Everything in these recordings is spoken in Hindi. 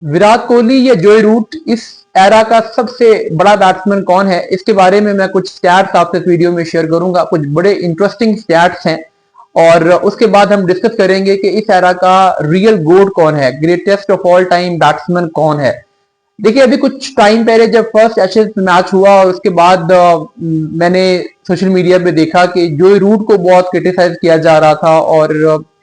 विराट कोहली या जोए रूट इस एरा का सबसे बड़ा बैट्समैन कौन है, इसके बारे में मैं कुछ स्टैट्स आपसे इस वीडियो में शेयर करूंगा। कुछ बड़े इंटरेस्टिंग स्टैट्स हैं और उसके बाद हम डिस्कस करेंगे कि इस एरा का रियल गोट कौन है, greatest of all time batsman कौन है। देखिए, अभी कुछ टाइम पहले जब फर्स्ट एशेज मैच हुआ और उसके बाद मैंने सोशल मीडिया पे देखा कि जोए रूट को बहुत क्रिटिसाइज किया जा रहा था और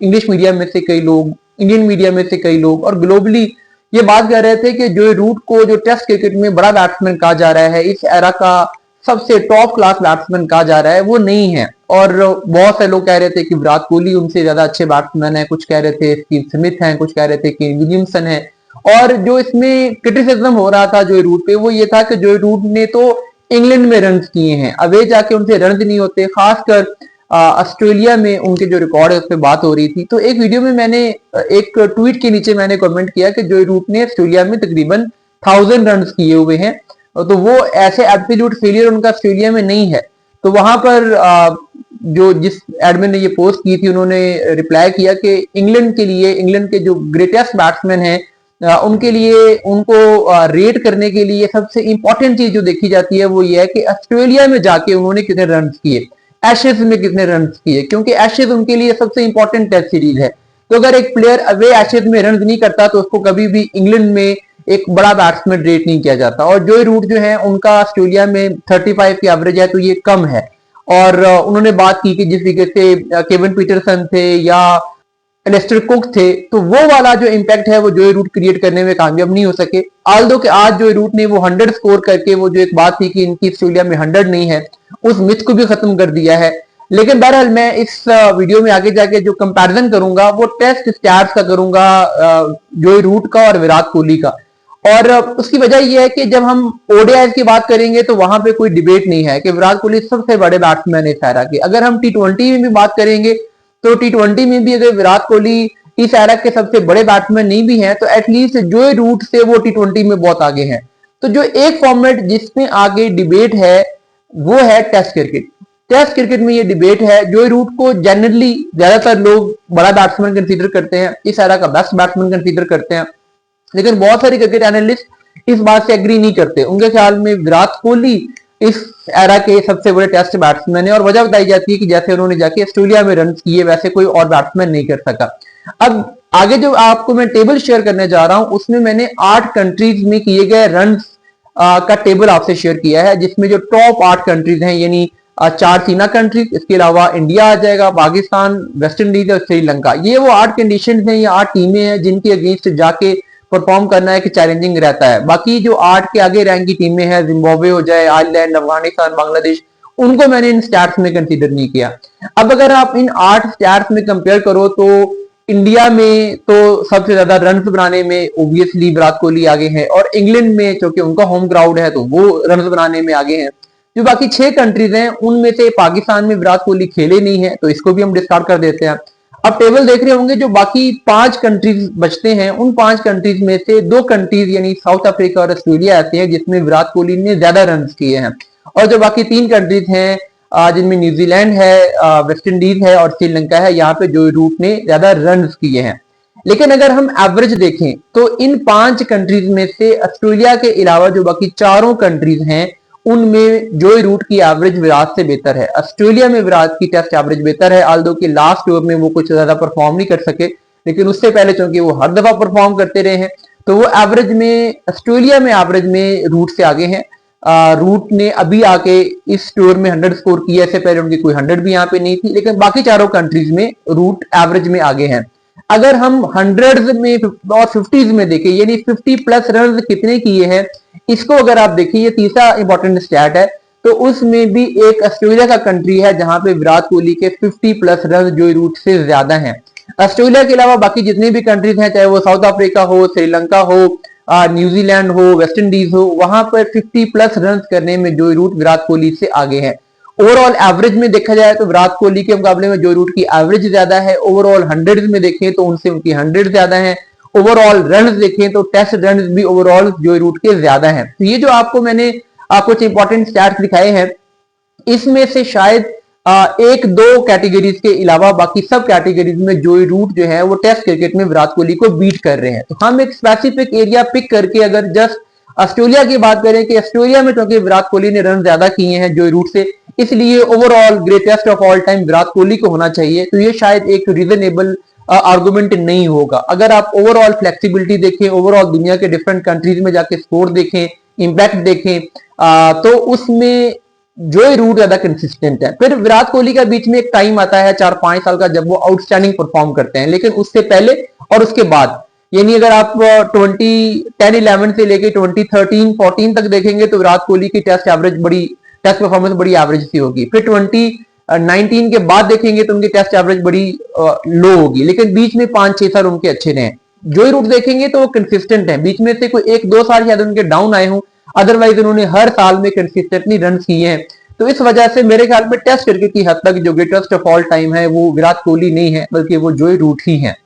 इंग्लिश मीडिया में से कई लोग, इंडियन मीडिया में से कई लोग और ग्लोबली ये बात कर रहे थे कि जोए रूट को जो टेस्ट क्रिकेट में बड़ा बैट्समैन कहा जा रहा है, इस एरा का सबसे टॉप क्लास बैट्समैन कहा जा रहा है, वो नहीं है। और बहुत से लोग कह रहे थे कि विराट कोहली उनसे ज्यादा अच्छे बैट्समैन है, कुछ कह रहे थे स्टीव स्मिथ हैं, कुछ कह रहे थे केन विलियमसन है। और जो इसमें क्रिटिसिज्म हो रहा था जोए रूट पे, वो ये था कि जोए रूट ने तो इंग्लैंड में रन किए हैं, अवे जाके उनसे रन नहीं होते। खासकर ऑस्ट्रेलिया में उनके जो रिकॉर्ड है उस पर बात हो रही थी। तो एक वीडियो में मैंने एक ट्वीट के नीचे मैंने कमेंट किया कि जोए रूट ने ऑस्ट्रेलिया में तकरीबन 1000 रन किए हुए हैं, तो वो ऐसे एब्सोल्यूट फेलियर उनका ऑस्ट्रेलिया में नहीं है। तो वहां पर जो जिस एडमिन ने ये पोस्ट की थी, उन्होंने रिप्लाई किया कि इंग्लैंड के लिए, इंग्लैंड के जो ग्रेटेस्ट बैट्समैन हैं उनके लिए, उनको रेट करने के लिए सबसे इंपॉर्टेंट चीज जो देखी जाती है वो ये है कि ऑस्ट्रेलिया में जाके उन्होंने कितने रन किए, एशेज में कितने रन किए, क्योंकि एशेज उनके लिए सबसे इंपॉर्टेंट टेस्ट सीरीज है। तो अगर एक प्लेयर अवे एशेज में रन नहीं करता तो उसको कभी भी इंग्लैंड में एक बड़ा बैट्समैन रेट नहीं किया जाता। और जोए रूट जो है उनका ऑस्ट्रेलिया में 35 की एवरेज है, तो ये कम है। और उन्होंने बात की कि जिस तरीके से केविन पीटरसन थे या एलेस्टर कुक थे, तो वो वाला जो इम्पैक्ट है वो जोए रूट क्रिएट करने में कामयाब नहीं हो सके। आल्दो के आज जोए रूट ने वो 100 स्कोर करके, वो जो एक बात थी कि इनकी ऑस्ट्रेलिया में 100 नहीं है, उस मिथ को भी खत्म कर दिया है। लेकिन बहरहाल मैं इस वीडियो में आगे जाके जो कंपैरिजन करूंगा वो टेस्ट स्टैट्स का करूंगा, जोए रूट का और विराट कोहली का। और उसकी वजह यह है कि जब हम ओडीआई की बात करेंगे तो वहां पे कोई डिबेट नहीं है कि विराट कोहली सबसे बड़े बैट्समैन है इस एरा के। अगर हम टी20 में भी बात करेंगे तो टी20 में भी अगर विराट कोहली इस एरा के सबसे बड़े बैट्समैन नहीं भी हैं, तो एटलीस्ट जोए रूट से वो टी20 में बहुत आगे हैं। तो जो एक फॉर्मेट जिसमें आगे डिबेट है वो है टेस्ट क्रिकेट। टेस्ट क्रिकेट में ये डिबेट है, जोए रूट को जनरली ज्यादातर लोग बड़ा बैट्समैन कंसीडर करते हैं, इस एरा का बेस्ट बैट्समैन कंसीडर करते हैं। लेकिन बहुत सारे क्रिकेट एनालिस्ट इस बात से एग्री नहीं करते। उनके ख्याल में विराट कोहली इस एरा के सबसे बड़े टेस्ट बैट्समैन है और वजह बताई जाती है कि जैसे उन्होंने जाके ऑस्ट्रेलिया में रन किए वैसे कोई और बैट्समैन नहीं कर सका। अब आगे जो आपको मैं टेबल शेयर करने जा रहा हूं उसमें मैंने 8 कंट्रीज में किए गए रन का टेबल आपसे शेयर किया है, जिसमें जो टॉप 8 कंट्रीज हैं, यानी 4 चीना कंट्रीज, इसके अलावा इंडिया आ जाएगा, पाकिस्तान, वेस्ट इंडीज और श्रीलंका। ये वो 8 कंडीशन हैं या 8 टीमें हैं जिनके अगेंस्ट जाके परफॉर्म करना है कि चैलेंजिंग रहता है। बाकी जो 8 के आगे रैंक की टीमें हैं, जिम्बाब्वे हो जाए, आयरलैंड, अफगानिस्तान, बांग्लादेश, उनको मैंने इन स्टैट्स में कंसीडर नहीं किया। अब अगर आप इन 8 स्टैट्स में कंपेयर करो तो इंडिया में तो सबसे ज्यादा रन बनाने में ओब्वियसली विराट कोहली आगे हैं, और इंग्लैंड में क्योंकि उनका होम ग्राउंड है तो वो रन बनाने में आगे हैं। जो बाकी 6 कंट्रीज हैं उनमें से पाकिस्तान में विराट कोहली खेले नहीं है, तो इसको भी हम डिस्कार्ड कर देते हैं। अब टेबल देख रहे होंगे, जो बाकी 5 कंट्रीज बचते हैं उन 5 कंट्रीज में से 2 कंट्रीज यानी साउथ अफ्रीका और ऑस्ट्रेलिया आते हैं जिसमें विराट कोहली ने ज्यादा रन किए हैं। और जो बाकी 3 कंट्रीज हैं जिनमें न्यूजीलैंड है, वेस्ट इंडीज है और श्रीलंका है, यहाँ पे जोए रूट ने ज्यादा रन किए हैं। लेकिन अगर हम एवरेज देखें तो इन 5 कंट्रीज में से ऑस्ट्रेलिया के अलावा जो बाकी चारों कंट्रीज हैं उनमें जोए रूट की एवरेज विराट से बेहतर है। ऑस्ट्रेलिया में विराट की टेस्ट एवरेज बेहतर है, आल्दो के लास्ट ओवर में वो कुछ ज्यादा परफॉर्म नहीं कर सके, लेकिन उससे पहले चूंकि वो हर दफा परफॉर्म करते रहे हैं तो वो एवरेज में, ऑस्ट्रेलिया में एवरेज में रूट से आगे हैं। रूट ने अभी आके इस टूर में 100 स्कोर किया, इससे पहले उनकी कोई 100 भी यहाँ पे नहीं थी, लेकिन बाकी चारों कंट्रीज में रूट एवरेज में आगे हैं। अगर हम 100 में और 50s में देखें, यानी 50 प्लस रन कितने किए हैं, इसको अगर आप देखिए, ये तीसरा इंपॉर्टेंट स्टैट है, तो उसमें भी एक ऑस्ट्रेलिया का कंट्री है जहां पे विराट कोहली के 50 प्लस रन जोए रूट से ज्यादा हैं। ऑस्ट्रेलिया के अलावा बाकी जितने भी कंट्रीज हैं, चाहे वो साउथ अफ्रीका हो, श्रीलंका हो, न्यूजीलैंड हो, वेस्ट इंडीज हो, वहां पर 50 प्लस रन करने में जोए रूट विराट कोहली से आगे है। ओवरऑल एवरेज में देखा जाए तो विराट कोहली के मुकाबले में जोए रूट की एवरेज ज्यादा है। ओवरऑल 100 में देखें तो उनसे उनकी 100 ज्यादा है। ओवरऑल रन देखें तो टेस्ट रन भी ओवरऑल जोए रूट के ज्यादा हैं। तो ये जो आपको मैंने कुछ इंपॉर्टेंट स्टैट्स दिखाए हैं, इसमें से शायद एक दो कैटेगरीज के अलावा बाकी सब कैटेगरीज में जोई रूट जो है वो टेस्ट क्रिकेट में विराट कोहली को बीट कर रहे हैं। तो हम एक स्पेसिफिक एरिया पिक करके अगर जस्ट ऑस्ट्रेलिया की बात करें कि ऑस्ट्रेलिया में क्योंकि विराट कोहली ने रन ज्यादा किए हैं जोई रूट से, इसलिए overall greatest of all time Virat Kohli को होना चाहिए। तो ये शायद एक रीजनेबल आर्गुमेंट नहीं होगा। अगर आप ओवरऑल फ्लेक्सिबिलिटी देखें, ओवरऑल दुनिया के डिफरेंट कंट्रीज में जाके स्कोर देखें, इंपैक्ट देखें, तो उसमें जोई रूट ज्यादा कंसिस्टेंट है। फिर विराट कोहली का बीच में एक टाइम आता है 4-5 साल का जब वो आउटस्टैंडिंग परफॉर्म करते हैं, लेकिन उससे पहले और उसके बाद, यानी अगर आप 2010-11 से लेके 2013-14 तक देखेंगे तो विराट कोहली की टेस्ट परफॉर्मेंस बड़ी एवरेज सी होगी। फिर 2019 के बाद देखेंगे तो उनकी टेस्ट एवरेज बड़ी लो होगी, लेकिन बीच में 5-6 साल उनके अच्छे रहे। जोई रूट देखेंगे तो वो कंसिस्टेंट है, बीच में से कोई 1-2 साल शायद उनके डाउन आए हों, अदरवाइज उन्होंने हर साल में कंसिस्टेंटली रन किए हैं। तो इस वजह से मेरे ख्याल में टेस्ट क्रिकेट की हद तक जो ग्रेटेस्ट ऑफ ऑल टाइम है वो विराट कोहली नहीं है, बल्कि वो जोई रूट ही है।